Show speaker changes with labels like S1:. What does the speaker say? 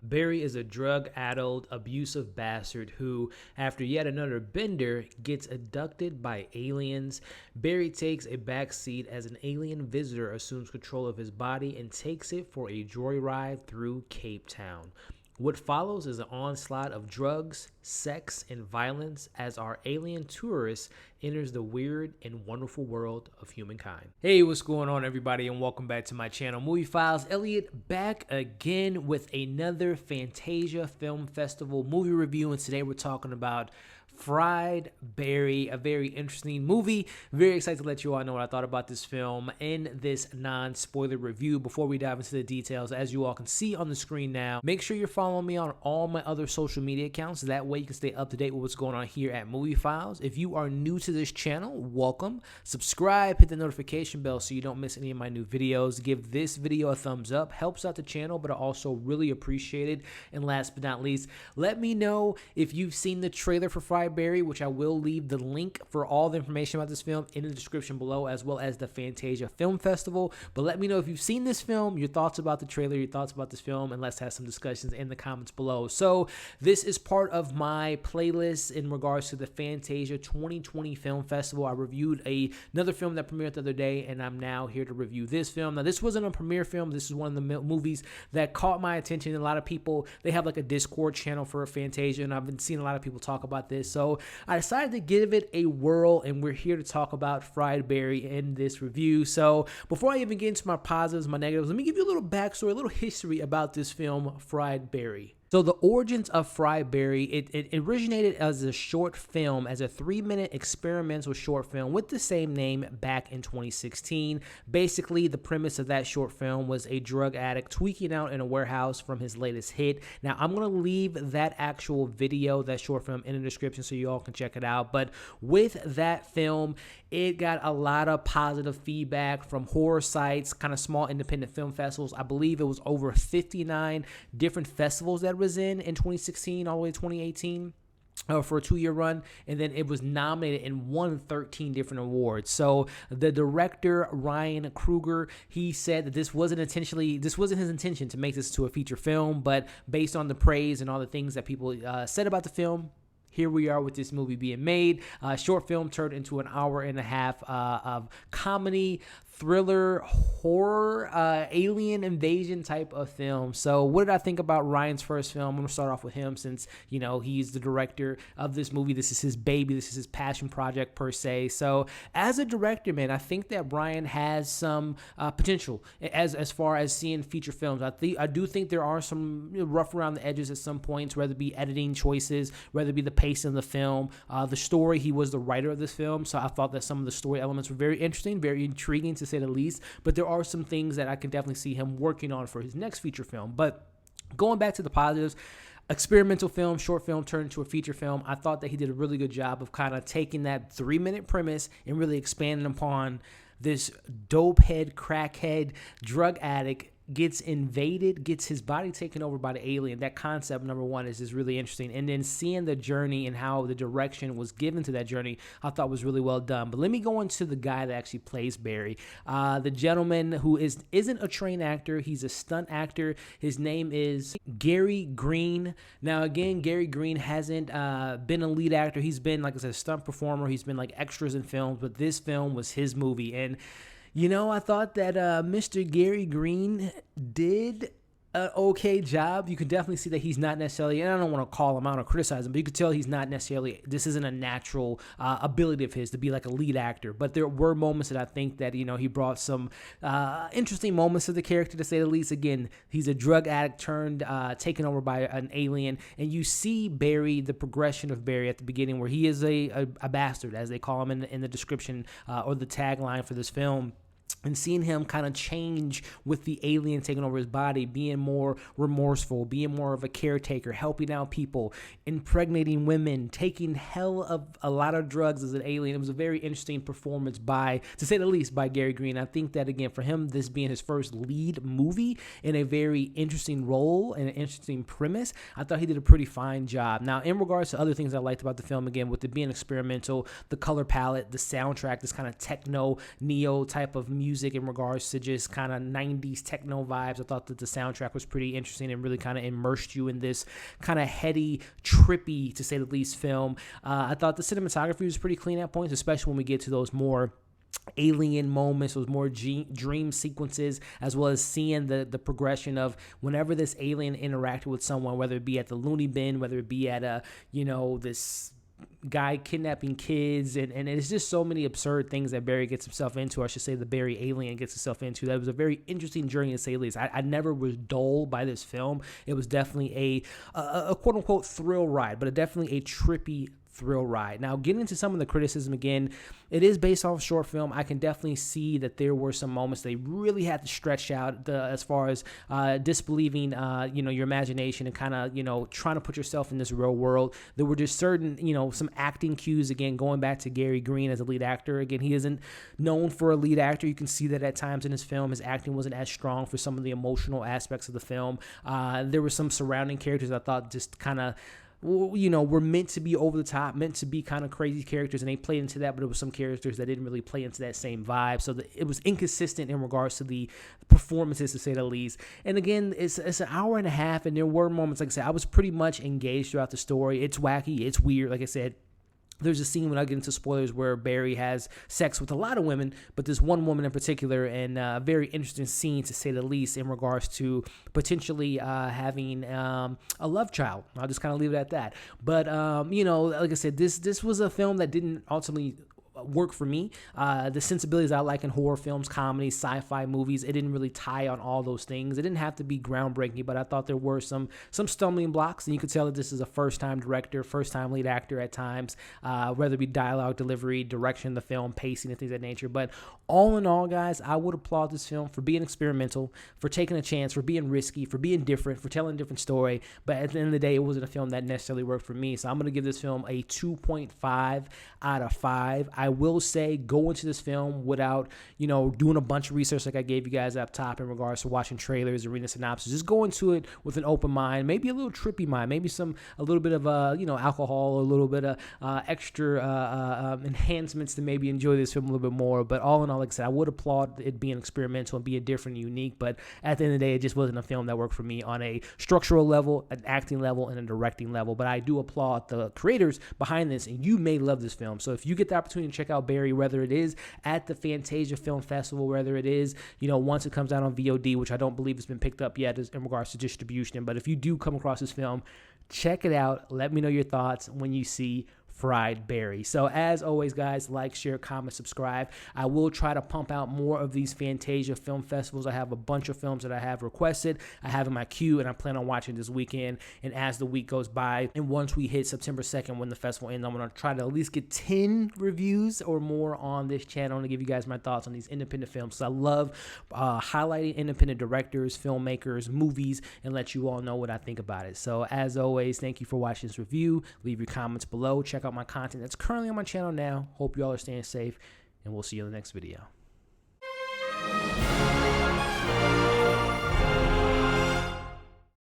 S1: Barry is a drug-addled, abusive bastard who, after yet another bender, gets abducted by aliens. Barry takes a backseat as an alien visitor assumes control of his body and takes it for a joyride through Cape Town. What follows is an onslaught of drugs, sex, and violence as our alien tourist enters the weird and wonderful world of humankind. Hey, what's going on, everybody, and welcome back to my channel, Movie Files. Elliot back again with another Fantasia Film Festival movie review, and today we're talking about Fried Barry, a very interesting movie. Very excited to let you all know what I thought about this film in this non-spoiler review. Before we dive into the details, as you all can see on the screen now, make sure you're following me on all my other social media accounts. That way you can stay up to date with what's going on here at Movie Files. If you are new to this channel, welcome. Subscribe, hit the notification bell so you don't miss any of my new videos. Give this video a thumbs up. Helps out the channel, but I also really appreciate it. And last but not least, let me know if you've seen the trailer for Fried Barry, which I will leave the link for all the information about this film in the description below, as well as the Fantasia Film Festival. But let me know if you've seen this film, your thoughts about the trailer, your thoughts about this film, and let's have some discussions in the comments below. So this is part of my playlist in regards to the Fantasia 2020 Film Festival. I reviewed another film that premiered the other day, and I'm now here to review this film. Now, this wasn't a premiere film. This is one of the movies that caught my attention. A lot of people, they have like a Discord channel for Fantasia, and I've been seeing a lot of people talk about this. So I decided to give it a whirl, and we're here to talk about Fried Barry in this review. So before I even get into my positives, my negatives, let me give you a little backstory, a little history about this film, Fried Barry. So the origins of Fried Barry, it originated as a short film, as a 3-minute experimental short film with the same name back in 2016. Basically, the premise of that short film was a drug addict tweaking out in a warehouse from his latest hit. Now, I'm going to leave that actual video, that short film, in the description so you all can check it out. But with that film, it got a lot of positive feedback from horror sites, kind of small independent film festivals. I believe it was over 59 different festivals that was in 2016 all the way to 2018 for a 2-year run, and then it was nominated and won 13 different awards. So the director, Ryan Kruger, he said that this wasn't his intention to make this to a feature film, but based on the praise and all the things that people said about the film, here we are with this movie being made. Short film turned into an hour and a half of comedy, thriller, horror, alien invasion type of film. So what did I think about Ryan's first film? I'm going to start off with him since, you know, he's the director of this movie. This is his baby. This is his passion project per se. So as a director, man, I think that Ryan has some potential as far as seeing feature films. I do think there are some rough around the edges at some points, whether it be editing choices, whether it be the pacing of the film, the story. He was the writer of this film, so I thought that some of the story elements were very interesting, very intriguing to say the least, but there are some things that I can definitely see him working on for his next feature film. But going back to the positives, experimental film, short film turned into a feature film. I thought that he did a really good job of kind of taking that 3-minute premise and really expanding upon this dope head, crackhead, drug addict gets invaded, gets his body taken over by the alien. That concept, number one, is just really interesting. And then seeing the journey and how the direction was given to that journey, I thought was really well done. But let me go into the guy that actually plays Barry. The gentleman who isn't a trained actor. He's a stunt actor. His name is Gary Green. Now, again, Gary Green hasn't been a lead actor. He's been, like I said, a stunt performer. He's been like extras in films, but this film was his movie. And you know, I thought that Mr. Gary Green did an okay job. You could definitely see that he's not necessarily, and I don't want to call him out or criticize him, but you could tell he's not necessarily, this isn't a natural ability of his to be like a lead actor. But there were moments that I think that, you know, he brought some interesting moments to the character, to say the least. Again, he's a drug addict turned taken over by an alien, and you see Barry, the progression of Barry at the beginning, where he is a bastard, as they call him in the description or the tagline for this film. And seeing him kind of change with the alien taking over his body, being more remorseful, being more of a caretaker, helping out people, impregnating women, taking hell of a lot of drugs as an alien. It was a very interesting performance by, to say the least, by Gary Green. I think that, again, for him, this being his first lead movie in a very interesting role and an interesting premise, I thought he did a pretty fine job. Now, in regards to other things I liked about the film, again, with it being experimental, the color palette, the soundtrack, this kind of techno, neo type of music in regards to just kind of 90s techno vibes. I thought that the soundtrack was pretty interesting and really kind of immersed you in this kind of heady, trippy, to say the least, film. I thought the cinematography was pretty clean at points, especially when we get to those more alien moments, those more dream sequences, as well as seeing the progression of whenever this alien interacted with someone, whether it be at the loony bin, whether it be at this guy kidnapping kids, and it's just so many absurd things that Barry gets himself into. I should say the Barry alien gets himself into. That was a very interesting journey, to say the least. I never was dull by this film. It was definitely a quote-unquote thrill ride, but definitely a trippy thrill ride. Now, getting into some of the criticism again, it is based off a short film. I can definitely see that there were some moments they really had to stretch out as far as disbelieving, your imagination and kind of, trying to put yourself in this real world. There were just certain, some acting cues, again, going back to Gary Green as a lead actor. Again, he isn't known for a lead actor. You can see that at times in his film. His acting wasn't as strong for some of the emotional aspects of the film. There were some surrounding characters I thought just kind of, were meant to be over the top, meant to be kind of crazy characters, and they played into that, but it was some characters that didn't really play into that same vibe. So it was inconsistent in regards to the performances, to say the least. And again, it's an hour and a half, and there were moments, like I said, I was pretty much engaged throughout the story. It's wacky, it's weird, like I said. There's a scene, when I get into spoilers, where Barry has sex with a lot of women, but this one woman in particular, and a very interesting scene, to say the least, in regards to potentially having a love child. I'll just kind of leave it at that. But, like I said, this was a film that didn't ultimately work for me. The sensibilities I like in horror films, comedies, sci-fi movies, it didn't really tie on all those things. It didn't have to be groundbreaking, but I thought there were some stumbling blocks, and you could tell that this is a first-time director, first-time lead actor at times, whether it be dialogue delivery, direction of the film, pacing, and things of that nature. But all in all, guys, I would applaud this film for being experimental, for taking a chance, for being risky, for being different, for telling a different story. But at the end of the day, it wasn't a film that necessarily worked for me. So I'm going to give this film a 2.5 out of 5. I will say, go into this film without, doing a bunch of research like I gave you guys up top in regards to watching trailers or reading synopsis. Just go into it with an open mind, maybe a little trippy mind, maybe a little bit of alcohol, or a little bit of extra enhancements to maybe enjoy this film a little bit more. But all in all, like I said, I would applaud it being experimental and being different and unique. But at the end of the day, it just wasn't a film that worked for me on a structural level, an acting level, and a directing level. But I do applaud the creators behind this, and you may love this film. So if you get the opportunity to check out Barry, whether it is at the Fantasia Film Festival, whether it is, once it comes out on VOD, which I don't believe has been picked up yet in regards to distribution. But if you do come across this film, check it out. Let me know your thoughts when you see Fried Barry. So as always, guys, like, share, comment, subscribe. I will try to pump out more of these Fantasia Film Festivals. I have a bunch of films that I have requested. I have in my queue, and I plan on watching this weekend. And as the week goes by, and once we hit September 2nd, when the festival ends, I'm going to try to at least get 10 reviews or more on this channel to give you guys my thoughts on these independent films. So I love highlighting independent directors, filmmakers, movies, and let you all know what I think about it. So as always, thank you for watching this review. Leave your comments below. Check out my content that's currently on my channel now. Hope you all are staying safe, and we'll see you in the next video.